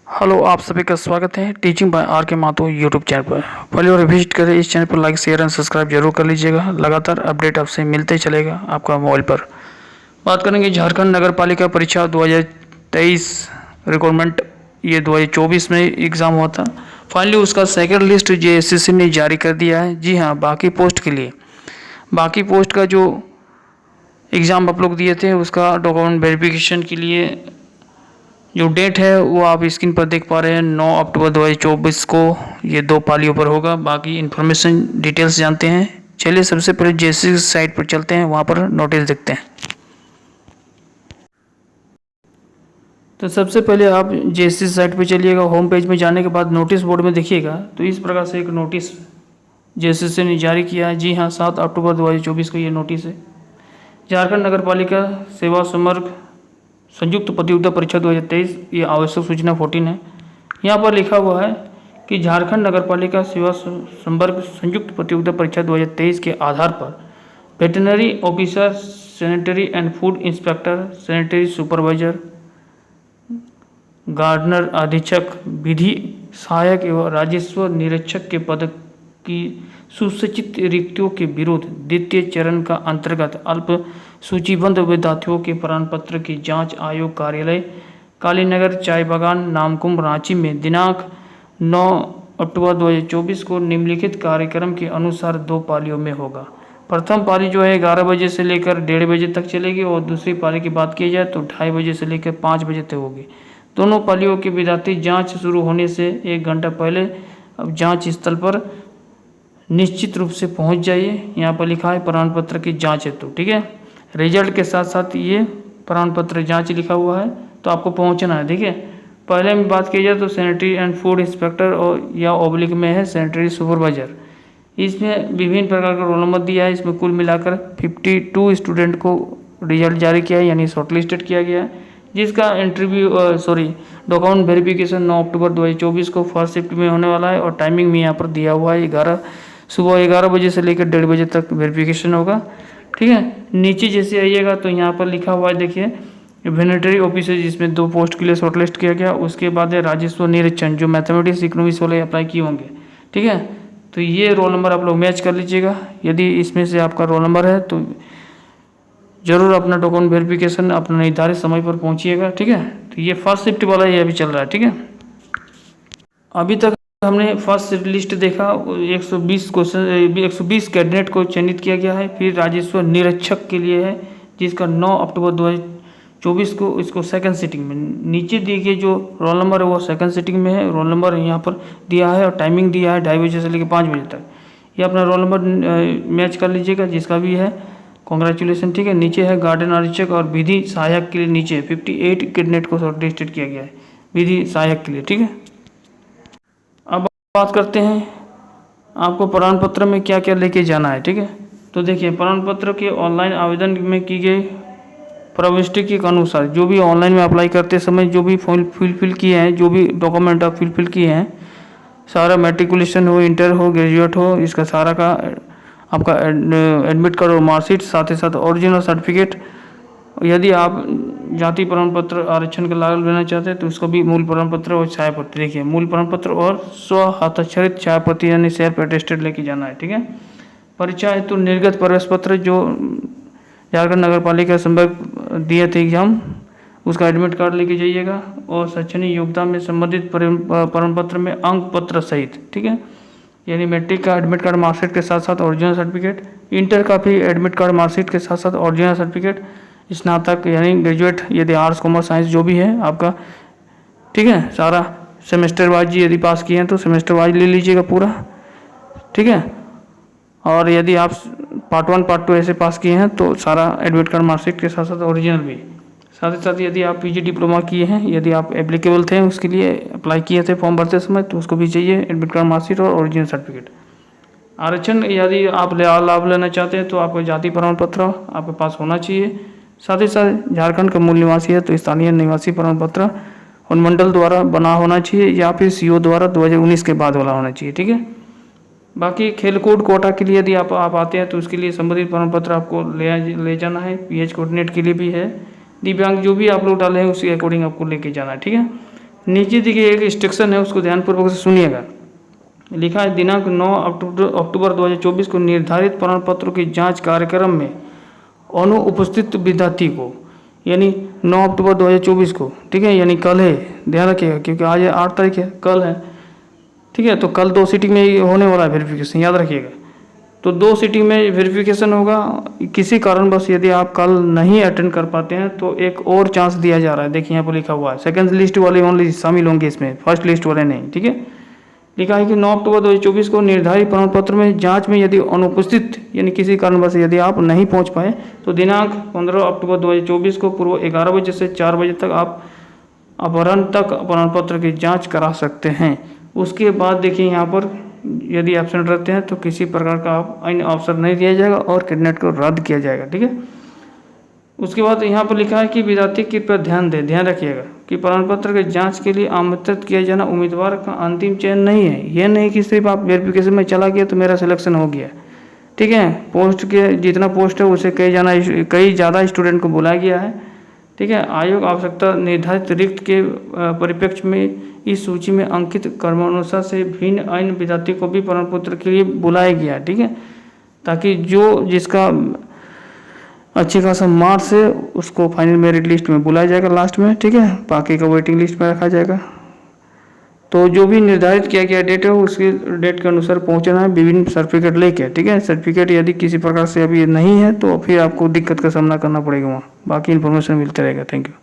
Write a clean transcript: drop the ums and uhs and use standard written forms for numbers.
Hello, आप सभी का स्वागत है टीचिंग बाय आर के माथुर यूट्यूब चैनल पर। पहले और विजिट करें इस चैनल पर, लाइक शेयर एंड सब्सक्राइब जरूर कर लीजिएगा। लगातार अपडेट आपसे मिलते चलेगा आपका मोबाइल पर। बात करेंगे झारखंड नगर पालिका परीक्षा 2023 रिक्रूटमेंट। ये 2024 में एग्ज़ाम हुआ था। फाइनली उसका सेकंड लिस्ट जेएसएससी ने जारी कर दिया है। जी हाँ, बाकी पोस्ट के लिए, बाकी पोस्ट का जो एग्ज़ाम आप लोग दिए थे उसका डॉक्यूमेंट वेरिफिकेशन के लिए जो डेट है वो आप स्क्रीन पर देख पा रहे हैं। 9 अक्टूबर 2024 को ये 2 पालियों पर होगा। बाकी इन्फॉर्मेशन डिटेल्स जानते हैं। चलिए सबसे पहले जेएसएससी साइट पर चलते हैं, वहाँ पर नोटिस देखते हैं। तो सबसे पहले आप जेएसएससी साइट पर चलिएगा। होम पेज में जाने के बाद नोटिस बोर्ड में देखिएगा तो इस प्रकार से एक नोटिस जेएसएससी ने जारी किया है। जी हाँ, 7 अक्टूबर 2024 को ये नोटिस है। झारखंड नगर पालिका सेवा समग्र संयुक्त प्रतियोगिता परीक्षा 2023, ये आवश्यक सूचना 14 है। यहाँ पर लिखा हुआ है कि झारखंड नगर पालिका सेवा संवर्ग संयुक्त प्रतियोगिता परीक्षा 2023 के आधार पर veterinary officer, sanitary and food inspector, sanitary supervisor, gardener अधीक्षक, विधि सहायक एवं राजस्व निरीक्षक के पद की सुसूचित रिक्तियों के विरुद्ध द्वितीय चरण का अंतर्गत अल्प सूचीबद्ध विद्यार्थियों के प्रमाण पत्र की जांच आयोग कार्यालय कालीनगर चाय बागान नामकुम रांची में दिनांक 9 अक्टूबर 2024 को निम्नलिखित कार्यक्रम के अनुसार 2 पालियों में होगा। प्रथम पाली जो है 11 बजे से लेकर 1:30 बजे तक चलेगी और दूसरी पाली की बात की जाए तो 2:30 बजे से लेकर 5 बजे तक होगी। दोनों पालियों के विद्यार्थी जांच शुरू होने से 1 घंटा पहले अब जांच स्थल पर निश्चित रूप से पहुंच जाइए। यहाँ पर लिखा है प्रमाण पत्र की जांच हेतु, ठीक है। रिजल्ट के साथ साथ ये प्रमाण पत्र जांच लिखा हुआ है तो आपको पहुंचना है, ठीक है। पहले में बात की जाए तो सैनिटरी एंड फूड इंस्पेक्टर और या ऑब्लिक में है सैनिटरी सुपरवाइजर। इसमें विभिन्न प्रकार का रोल नंबर दिया है। इसमें कुल मिलाकर 52 स्टूडेंट को रिजल्ट जारी किया है, यानी शॉर्टलिस्टेड किया गया है, जिसका डॉक्यूमेंट वेरिफिकेशन 9 अक्टूबर 2024 को फर्स्ट शिफ्ट में होने वाला है। और टाइमिंग में यहाँ पर दिया हुआ है सुबह 11 बजे से लेकर 1:30 बजे तक वेरिफिकेशन होगा, ठीक है। नीचे जैसे आइएगा तो यहाँ पर लिखा हुआ है, देखिए वेटरनरी ऑफिसर, जिसमें 2 पोस्ट के लिए शॉर्टलिस्ट किया गया। उसके बाद है राजस्व निरीक्षण, जो मैथमेटिक्स इकोनॉमिक्स वाले अप्लाई किए होंगे, ठीक है। तो ये रोल नंबर आप लोग मैच कर लीजिएगा। यदि इसमें से आपका रोल नंबर है तो जरूर अपना डॉक्यूमेंट वेरिफिकेशन अपना निर्धारित समय पर पहुंचिएगा, ठीक है। तो ये फर्स्ट शिफ्ट वाला ये अभी चल रहा है, ठीक है। अभी तक हमने फर्स्ट लिस्ट देखा, 120 क्वेश्चन 120 कैंडिडेट को चयनित किया गया है। फिर राजस्व निरीक्षक के लिए है, जिसका 9 अक्टूबर 2024 को इसको सेकंड सिटिंग में, नीचे देखिए जो रोल नंबर है वो सेकंड सिटिंग में है। रोल नंबर यहाँ पर दिया है और टाइमिंग दिया है 2:30 बजे से लेकर 5 बजे तक। ये अपना रोल नंबर मैच कर लीजिएगा जिसका भी है, कॉन्ग्रेचुलेसन, ठीक है। नीचे है गार्डन आरक्षक और विधि सहायक के लिए नीचे 58 कैंडिडेट को शॉर्टलिस्टेड किया गया है विधि सहायक के लिए, ठीक है। अब बात करते हैं आपको प्रमाण पत्र में क्या क्या लेके जाना है, ठीक है। तो देखिए प्रमाण पत्र के ऑनलाइन आवेदन में की गई प्रविष्टि के अनुसार जो भी ऑनलाइन में अप्लाई करते समय जो भी फॉर्म फिल किए हैं, जो भी डॉक्यूमेंट आप फिल किए हैं, सारा मैट्रिकुलेशन हो, इंटर हो, ग्रेजुएट हो, इसका सारा का आपका एडमिट कार्ड और मार्कशीट, साथ ही साथ ओरिजिनल सर्टिफिकेट। यदि आप जाति प्रमाण पत्र आरक्षण का लाभ लेना चाहते हैं तो उसका भी मूल प्रमाण पत्र और छाया प्रति, देखिए मूल प्रमाण पत्र और स्व हस्ताक्षरित छाया प्रति यानी सेल्फ अटेस्टेड लेके जाना है, ठीक है। परीक्षा हेतु निर्गत प्रवेश पत्र जो झारखंड नगर पालिका संवर्ग दिए थे एग्जाम, उसका एडमिट कार्ड लेके जाइएगा। और शैक्षणिक योग्यता में संबंधित प्रमाण पत्र में अंक पत्र सहित, ठीक है, यानी मैट्रिक का एडमिट कार्ड मार्कशीट के साथ साथ ओरिजिनल सर्टिफिकेट, इंटर का भी एडमिट कार्ड मार्कशीट के साथ साथ ओरिजिनल सर्टिफिकेट, स्नातक यानी ग्रेजुएट यदि आर्ट्स कॉमर्स साइंस जो भी है आपका, ठीक है, सारा सेमेस्टर वाइज यदि पास किए हैं तो सेमेस्टर वाइज ले लीजिएगा पूरा, ठीक है। और यदि आप पार्ट 1 पार्ट 2 ऐसे पास किए हैं तो सारा एडमिट कार्ड मार्कशीट के साथ साथ ओरिजिनल भी। साथ ही साथ यदि आप पीजी डिप्लोमा किए हैं, यदि आप एप्लीकेबल थे उसके लिए अप्लाई किए थे फॉर्म भरते समय, तो उसको भी चाहिए एडमिट कार्ड मार्कशीट और ओरिजिनल सर्टिफिकेट। आरक्षण यदि आप लाभ लेना चाहते हैं तो आपको जाति प्रमाण पत्र आपके पास होना चाहिए। साथ ही साथ झारखंड का मूल निवासी है तो स्थानीय निवासी प्रमाण पत्र अनुमंडल द्वारा बना होना चाहिए या फिर सीओ द्वारा 2019 के बाद वाला होना चाहिए, ठीक है। बाकी खेलकूद कोटा के लिए यदि आप आते हैं तो उसके लिए संबंधित प्रमाण पत्र आपको ले जाना है। पीएच कोऑर्डिनेट के लिए भी है। दिव्यांग जो भी आप लोग डाले हैं उसके अकॉर्डिंग आपको लेके जाना है, ठीक है। नीचे देखिए एक इंस्ट्रक्शन है, उसको ध्यानपूर्वक से सुनिएगा। लिखा है दिनांक 9 अक्टूबर 2024 को निर्धारित प्रमाण पत्रों की जांच कार्यक्रम में अनुपस्थित विद्यार्थी को, यानी 9 अक्टूबर 2024 को, ठीक है, यानी कल है, ध्यान रखिएगा क्योंकि आज 8 तारीख है, कल है, ठीक है। तो कल 2 सीटिंग में ये होने वाला है वेरिफिकेशन, याद रखिएगा। तो 2 सीटिंग में वेरिफिकेशन होगा। किसी कारणवश यदि आप कल नहीं अटेंड कर पाते हैं तो एक और चांस दिया जा रहा है। देखिए यहाँ पर लिखा हुआ है सेकंड लिस्ट वाले ओनली शामिल होंगे इसमें, फर्स्ट लिस्ट वाले नहीं, ठीक है। लिखा है कि 9 अक्टूबर 2024 को निर्धारित प्रमाण पत्र में जांच में यदि अनुपस्थित, यानी किसी कारणवश यदि आप नहीं पहुंच पाए तो दिनांक 15 अक्टूबर 2024 को पूर्व 11 बजे से 4 बजे तक आप अपराह्न तक प्रमाण पत्र की जांच करा सकते हैं। उसके बाद देखिए यहाँ पर यदि एब्सेंट रहते हैं तो किसी प्रकार का आप अन्य अवसर नहीं दिया जाएगा और कैंडिडेट को रद्द किया जाएगा, ठीक है। उसके बाद यहाँ पर लिखा है कि विद्यार्थी कृपया ध्यान रखिएगा कि प्रमाण पत्र के जांच के लिए आमंत्रित किया जाना उम्मीदवार का अंतिम चयन नहीं है। यह नहीं कि सिर्फ आप वेरिफिकेशन में चला गया तो मेरा सिलेक्शन हो गया, ठीक है। पोस्ट के जितना पोस्ट है उसे कई ज़्यादा स्टूडेंट को बुलाया गया है, ठीक है। आयोग आवश्यकता निर्धारित रिक्त के परिप्रेक्ष्य में इस सूची में अंकित क्रमानुसार से भिन्न अन्य विद्यार्थी को भी प्रमाण पत्र के लिए बुलाया गया, ठीक है, ताकि जिसका अच्छी खासा मार्क्स है उसको फाइनल मेरिट लिस्ट में बुलाया जाएगा लास्ट में, ठीक है। बाकी का वेटिंग लिस्ट में रखा जाएगा। तो जो भी निर्धारित किया गया डेट है उसके डेट के अनुसार पहुंचना है विभिन्न सर्टिफिकेट लेके, ठीक है। सर्टिफिकेट यदि किसी प्रकार से अभी नहीं है तो फिर आपको दिक्कत का सामना करना पड़ेगा वहाँ। बाकी इन्फॉर्मेशन मिलते रहेगा। Thank you.